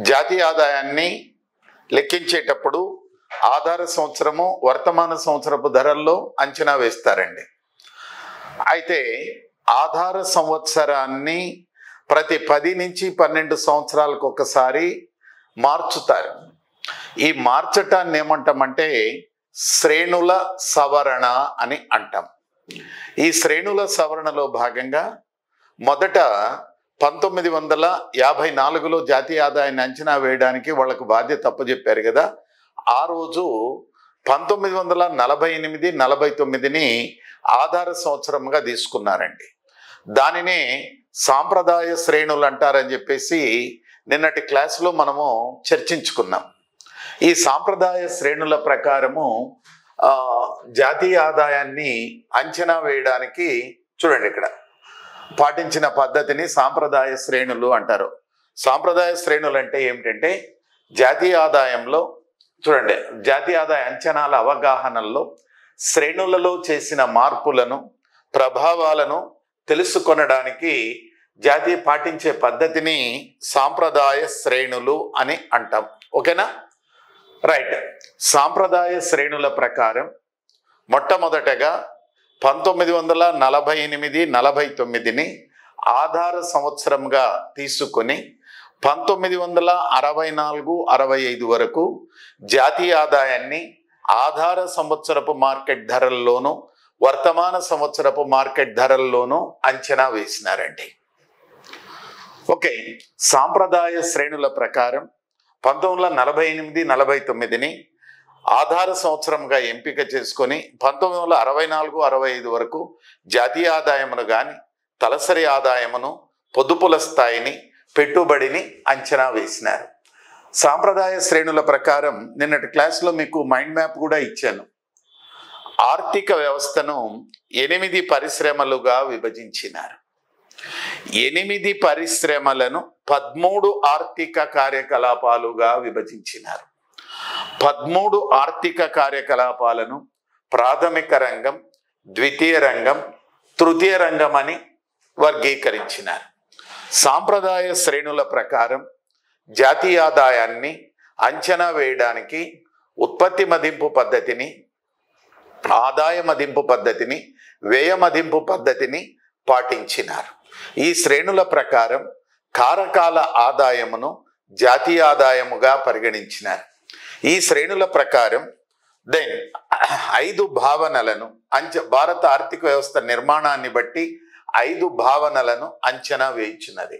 జాతీయ ఆదాయాన్ని లెక్కించేటప్పుడు ఆధార సంవత్సరము వర్తమాన సంవత్సరపు ధరల్లో అంచనా వేస్తారండి. అయితే ఆధార సంవత్సరాన్ని ప్రతి 10 నుంచి 12 సంవత్సరాలకు ఒకసారి మార్చుతారు. ఈ మార్చటాన్ని ఏమంటామంటే శ్రేణుల సవరణ అని అంటాం. ఈ శ్రేణుల సవరణలో భాగంగా మొదట 1954లో జాతీయ ఆదాయాన్ని అంచనా వేయడానికి వాళ్ళకు బాధ్యత అప్పచెప్పారు కదా. ఆ రోజు 1948, 49ని ఆధార సంవత్సరంగా తీసుకున్నారండి. దానినే సాంప్రదాయ శ్రేణులు అంటారని చెప్పేసి నిన్నటి క్లాసులో మనము చర్చించుకున్నాం. ఈ సాంప్రదాయ శ్రేణుల ప్రకారము జాతీయ ఆదాయాన్ని అంచనా వేయడానికి చూడండి ఇక్కడ పాటించిన పద్ధతిని సాంప్రదాయ శ్రేణులు అంటారు. సాంప్రదాయ శ్రేణులు అంటే ఏమిటంటే జాతీయ ఆదాయంలో చూడండి, జాతీయ ఆదాయ అంచనాల అవగాహనలో శ్రేణులలో చేసిన మార్పులను ప్రభావాలను తెలుసుకొనడానికి జాతీయ పాటించే పద్ధతిని సాంప్రదాయ శ్రేణులు అని అంటాం. ఓకేనా? రైట్. సాంప్రదాయ శ్రేణుల ప్రకారం మొట్టమొదటగా 1948, 49ని ఆధార సంవత్సరంగా తీసుకొని 1964, 65 వరకు జాతీయ ఆదాయాన్ని ఆధార సంవత్సరపు మార్కెట్ ధరల్లోనూ వర్తమాన సంవత్సరపు మార్కెట్ ధరల్లోనూ అంచనా వేసినారండి. ఓకే. సాంప్రదాయ శ్రేణుల ప్రకారం 1948, 49ని ఆధార సంవత్సరంగా ఎంపిక చేసుకొని 1964, 65 వరకు జాతీయ ఆదాయమును కానీ తలసరి ఆదాయమును పొదుపుల స్థాయిని పెట్టుబడిని అంచనా వేసినారు. సాంప్రదాయ శ్రేణుల ప్రకారం నిన్నటి క్లాస్లో మీకు మైండ్ మ్యాప్ కూడా ఇచ్చాను. ఆర్థిక వ్యవస్థను 8 పరిశ్రమలుగా విభజించినారు. 8 పరిశ్రమలను 13 ఆర్థిక కార్యకలాపాలుగా విభజించినారు. 13 ఆర్థిక కార్యకలాపాలను ప్రాథమిక రంగం, ద్వితీయ రంగం, తృతీయ రంగం అని వర్గీకరించినారు. సాంప్రదాయ శ్రేణుల ప్రకారం జాతీయ ఆదాయాన్ని అంచనా వేయడానికి ఉత్పత్తి మదింపు పద్ధతిని, ఆదాయ మదింపు పద్ధతిని, వ్యయ మదింపు పద్ధతిని పాటించినారు. ఈ శ్రేణుల ప్రకారం కారకాల ఆదాయమును జాతీయ ఆదాయముగా పరిగణించినారు. ఈ శ్రేణుల ప్రకారం 5 భావనలను భారత ఆర్థిక వ్యవస్థ నిర్మాణాన్ని బట్టి 5 భావనలను అంచనా వేయించినది.